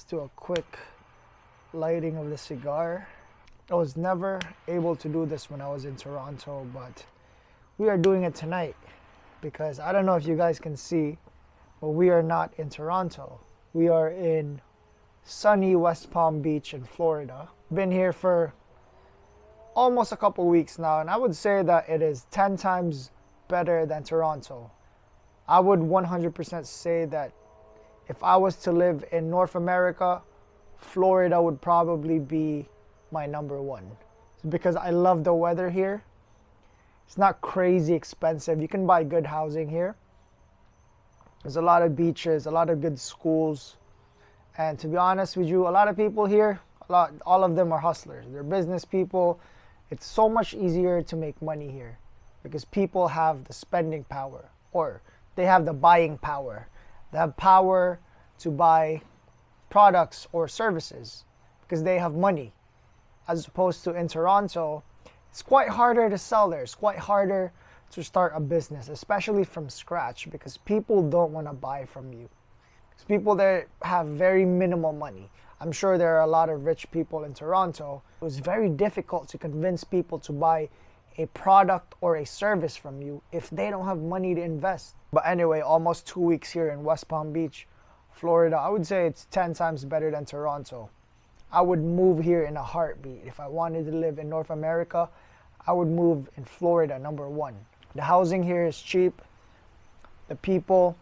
do a quick lighting of the cigar. I was never able to do this when I was in Toronto, but we are doing it tonight because I don't know if you guys can see, but we are not in Toronto. We are in sunny West Palm Beach in Florida. Been here for almost a couple weeks now, and I would say that it is 10 times better than Toronto. I would 100% say that if I was to live in North America, Florida would probably be my number one. It's because I love the weather here. It's not crazy expensive. You can buy good housing here. There's a lot of beaches, a lot of good schools. And to be honest with you, a lot of people here, all of them are hustlers. They're business people. It's so much easier to make money here because people have the spending power, or they have the buying power. They have power to buy products or services because they have money. As opposed to in Toronto, it's quite harder to sell there. It's quite harder to start a business, especially from scratch, because people don't want to buy from you. Because people there have very minimal money. I'm sure there are a lot of rich people in Toronto. It was very difficult to convince people to buy a product or a service from you if they don't have money to invest. But anyway, almost 2 weeks here in West Palm Beach, Florida. I would say it's 10 times better than Toronto. I would move here in a heartbeat. If I wanted to live in North America, I would move in Florida, number one. The housing here is cheap. The people,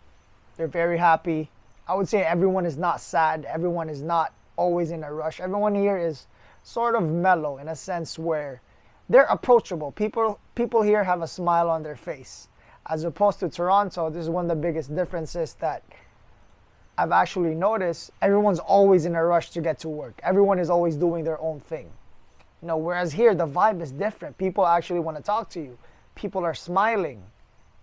they're very happy. I would say everyone is not sad. Everyone is not always in a rush. Everyone here is sort of mellow in a sense where they're approachable. People here have a smile on their face. As opposed to Toronto, this is one of the biggest differences that I've actually noticed. Everyone's always in a rush to get to work. Everyone is always doing their own thing. You know, whereas here the vibe is different. People actually want to talk to you. People are smiling.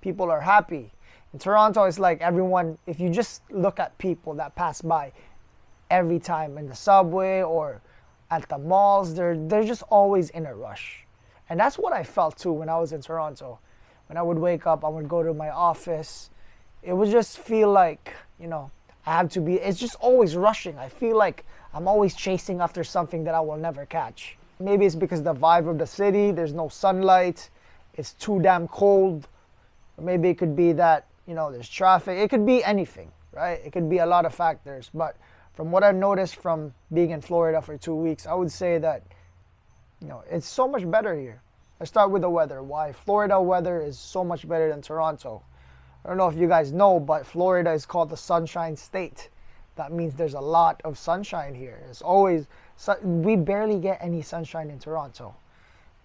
People are happy. In Toronto, it's like everyone, if you just look at people that pass by every time in the subway or at the malls, they're just always in a rush. And that's what I felt too when I was in Toronto. When I would wake up, I would go to my office. It would just feel like, you know, it's just always rushing. I feel like I'm always chasing after something that I will never catch. Maybe it's because the vibe of the city, there's no sunlight, it's too damn cold. Or maybe it could be that, you know, there's traffic. It could be anything, right? It could be a lot of factors. But from what I've noticed from being in Florida for 2 weeks, I would say that, you know, it's so much better here. Let's start with the weather. Why Florida weather is so much better than Toronto. I don't know if you guys know, but Florida is called the Sunshine State. That means there's a lot of sunshine here. It's always, we barely get any sunshine in Toronto.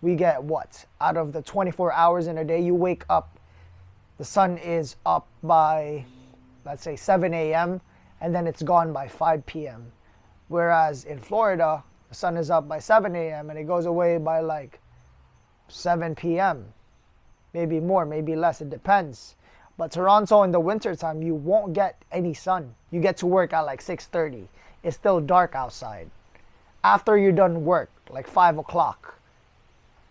We get what? Out of the 24 hours in a day, you wake up, the sun is up by, let's say 7 a.m. and then it's gone by 5 p.m. Whereas in Florida, the sun is up by 7 a.m. and it goes away by like 7 p.m. Maybe more, maybe less, it depends. But Toronto in the wintertime, you won't get any sun. You get to work at like 6:30. It's still dark outside. After you're done work, like 5 o'clock,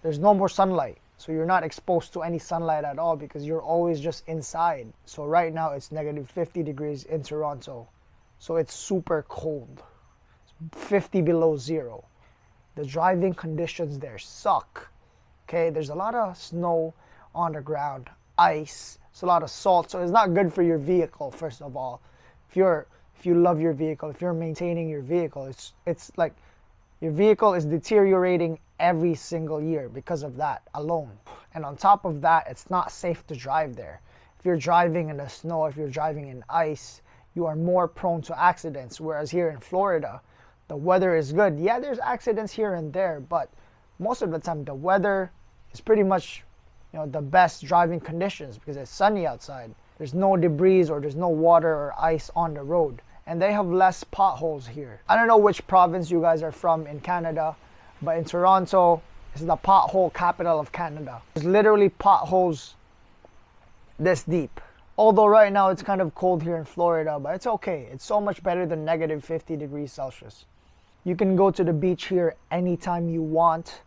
there's no more sunlight. So you're not exposed to any sunlight at all because you're always just inside. So right now it's negative 50 degrees in Toronto. So it's super cold. It's 50 below zero. The driving conditions there suck. Okay, there's a lot of snow on the ground, ice. It's a lot of salt, so it's not good for your vehicle. First of all, if you love your vehicle, if you're maintaining your vehicle, it's like your vehicle is deteriorating every single year because of that alone. And on top of that, it's not safe to drive there. If you're driving in the snow, if you're driving in ice, you are more prone to accidents. Whereas here in Florida, the weather is good. Yeah, there's accidents here and there, but most of the time the weather is pretty much, you know, the best driving conditions because it's sunny outside. There's no debris or there's no water or ice on the road. And they have less potholes here. I don't know which province you guys are from in Canada, but in Toronto, it's the pothole capital of Canada. There's literally potholes this deep. Although right now it's kind of cold here in Florida, but it's okay. It's so much better than negative 50 degrees Celsius. You can go to the beach here anytime you want.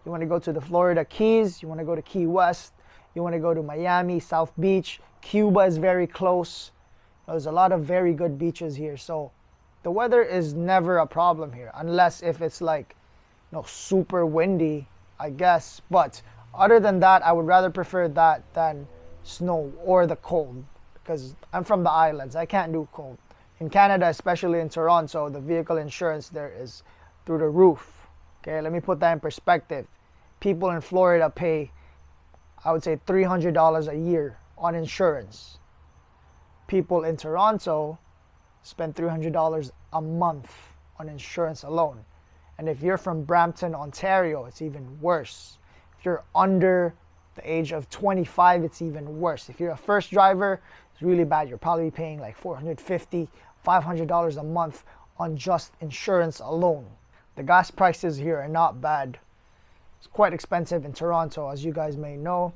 You want to go to the Florida Keys, you want to go to Key West, you want to go to Miami, South Beach. Cuba is very close. There's a lot of very good beaches here. So The weather is never a problem here, unless if it's like, super windy, I guess. But other than that, I would rather prefer that than snow or the cold, because I'm from the islands. I can't do cold. In Canada, especially in Toronto, the vehicle insurance there is through the roof. Okay, let me put that in perspective. People in Florida pay, I would say, $300 a year on insurance. People in Toronto spend $300 a month on insurance alone. And if you're from Brampton, Ontario, it's even worse. If you're under the age of 25, it's even worse. If you're a first driver, it's really bad. You're probably paying like $450, $500 a month on just insurance alone. The gas prices here are not bad. It's quite expensive in Toronto, as you guys may know.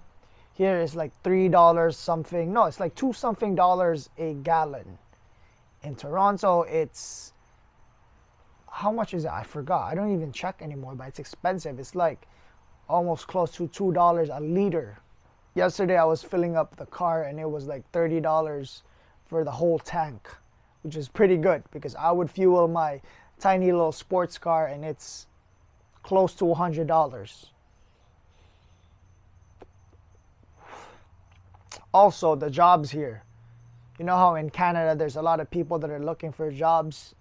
Here is like $3 something. No, it's like $2 something a gallon. In Toronto, it's, how much is it? I forgot. I don't even check anymore, but it's expensive. It's like almost close to $2 a liter. Yesterday I was filling up the car and it was like $30 for the whole tank, which is pretty good because I would fuel my tiny little sports car and it's close to $100. Also, the jobs here. You know how in Canada there's a lot of people that are looking for jobs?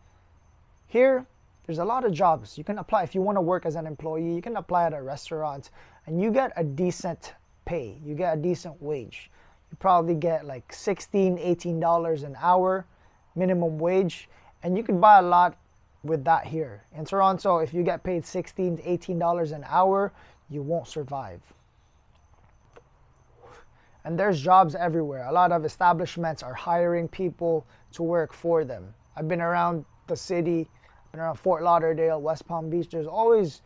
Here, there's a lot of jobs. You can apply if you want to work as an employee. You can apply at a restaurant and you get a decent pay. You get a decent wage. You probably get like $16, $18 an hour minimum wage, and you can buy a lot with that here. In Toronto, if you get paid $16 to $18 an hour, you won't survive. And there's jobs everywhere. A lot of establishments are hiring people to work for them. I've been around the city, been around Fort Lauderdale, West Palm Beach. There's always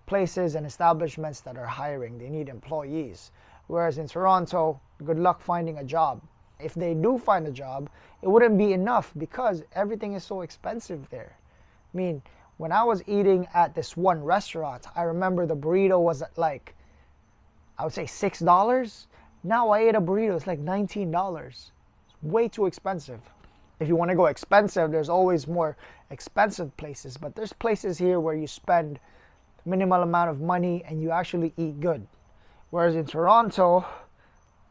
places and establishments that are hiring. They need employees. Whereas in Toronto, good luck finding a job. If they do find a job, it wouldn't be enough because everything is so expensive there. I mean, when I was eating at this one restaurant, I remember the burrito was at like, I would say $6. Now I ate a burrito, it's like $19. It's way too expensive. If you want to go expensive, there's always more expensive places, but there's places here where you spend minimal amount of money and you actually eat good. Whereas in Toronto,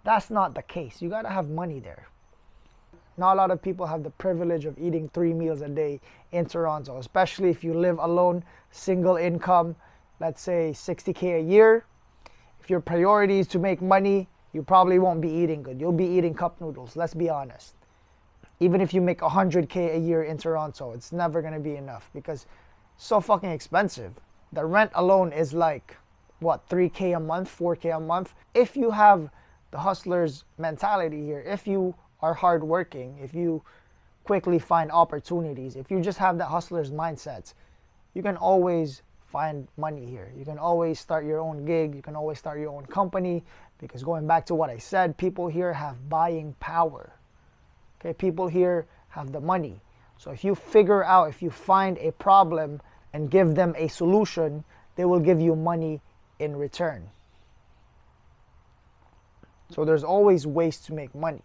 that's not the case. You gotta have money there. Not a lot of people have the privilege of eating 3 meals a day in Toronto, especially if you live alone, single income, let's say $60K a year. If your priority is to make money, you probably won't be eating good. You'll be eating cup noodles, let's be honest. Even if you make $100K a year in Toronto, it's never gonna be enough because it's so fucking expensive. The rent alone is like, what, $3K a month, $4K a month? If you have the hustler's mentality here, if you are hardworking, if you quickly find opportunities, if you just have that hustler's mindset, you can always find money here. You can always start your own gig. You can always start your own company because going back to what I said, people here have buying power. Okay, people here have the money. So if you figure out, if you find a problem and give them a solution, they will give you money in return. So there's always ways to make money.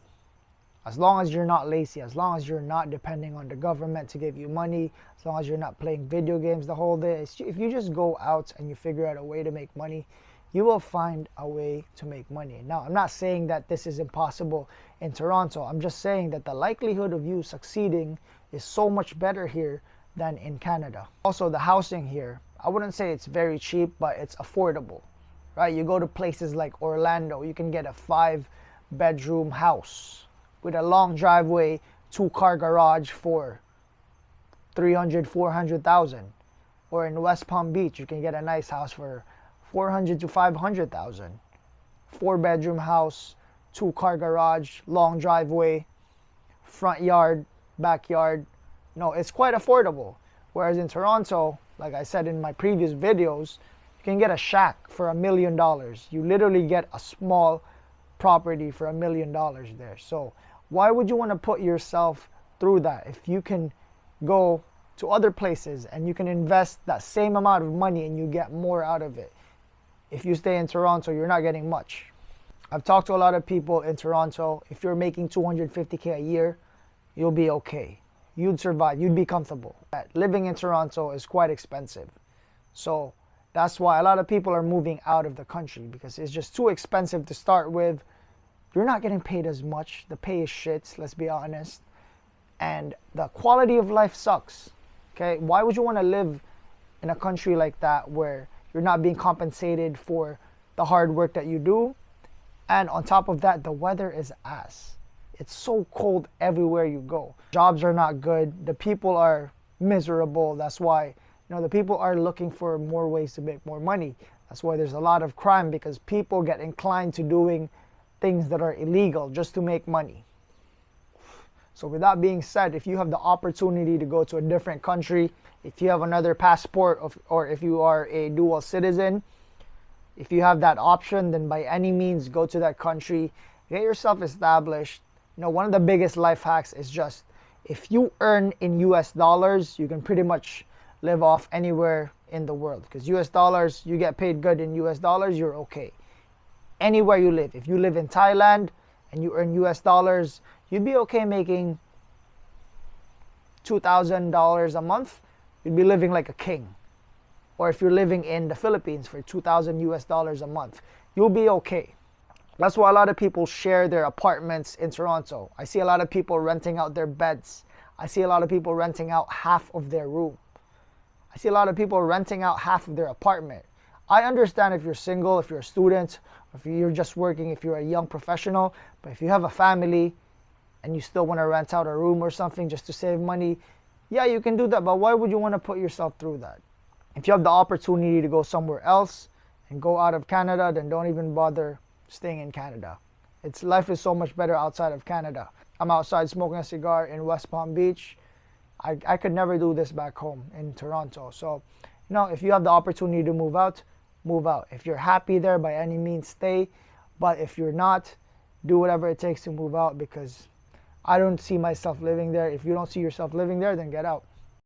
As long as you're not lazy, as long as you're not depending on the government to give you money, as long as you're not playing video games the whole day, if you just go out and you figure out a way to make money, you will find a way to make money. Now, I'm not saying that this is impossible in Toronto. I'm just saying that the likelihood of you succeeding is so much better here than in Canada. Also, the housing here, I wouldn't say it's very cheap, but it's affordable, right? You go to places like Orlando, you can get a 5-bedroom house with a long driveway, 2-car garage for $300,000, $400,000. Or in West Palm Beach, you can get a nice house for $400,000 to $500,000. 4-bedroom house, 2-car garage, long driveway, front yard, backyard. No, it's quite affordable. Whereas in Toronto, like I said in my previous videos, you can get a shack for $1 million. You literally get a small property for $1 million there. So why would you want to put yourself through that if you can go to other places and you can invest that same amount of money and you get more out of it? If you stay in Toronto, you're not getting much. I've talked to a lot of people in Toronto. If you're making $250K a year, you'll be okay. you'd survive, you'd be comfortable. Living in Toronto is quite expensive. So that's why a lot of people are moving out of the country, because it's just too expensive to start with. You're not getting paid as much. The pay is shit, let's be honest. And the quality of life sucks. Okay? Why would you want to live in a country like that where you're not being compensated for the hard work that you do? And on top of that, the weather is ass. It's so cold everywhere you go. Jobs are not good. The people are miserable. That's why, the people are looking for more ways to make more money. That's why there's a lot of crime, because people get inclined to doing things that are illegal just to make money. So with that being said, if you have the opportunity to go to a different country, if you have another passport, or if you are a dual citizen, if you have that option, then by any means go to that country, get yourself established. One of the biggest life hacks is just, if you earn in US dollars, you can pretty much live off anywhere in the world, because US dollars, you get paid good in US dollars, you're okay. Anywhere you live. If you live in Thailand and you earn US dollars, you'd be okay making $2,000 a month. You'd be living like a king. Or if you're living in the Philippines for 2,000 US dollars a month, you'll be okay. That's why a lot of people share their apartments in Toronto. I see a lot of people renting out their beds. I see a lot of people renting out half of their room. I see a lot of people renting out half of their apartment. I understand if you're single, if you're a student, if you're just working, if you're a young professional, but if you have a family and you still want to rent out a room or something just to save money, yeah, you can do that, but why would you want to put yourself through that? If you have the opportunity to go somewhere else and go out of Canada, then don't even bother staying in Canada. Life is so much better outside of Canada. I'm outside smoking a cigar in West Palm Beach. I could never do this back home in Toronto. So, if you have the opportunity to move out, move out. If you're happy there, by any means stay. But if you're not, do whatever it takes to move out, because I don't see myself living there. If you don't see yourself living there, then get out.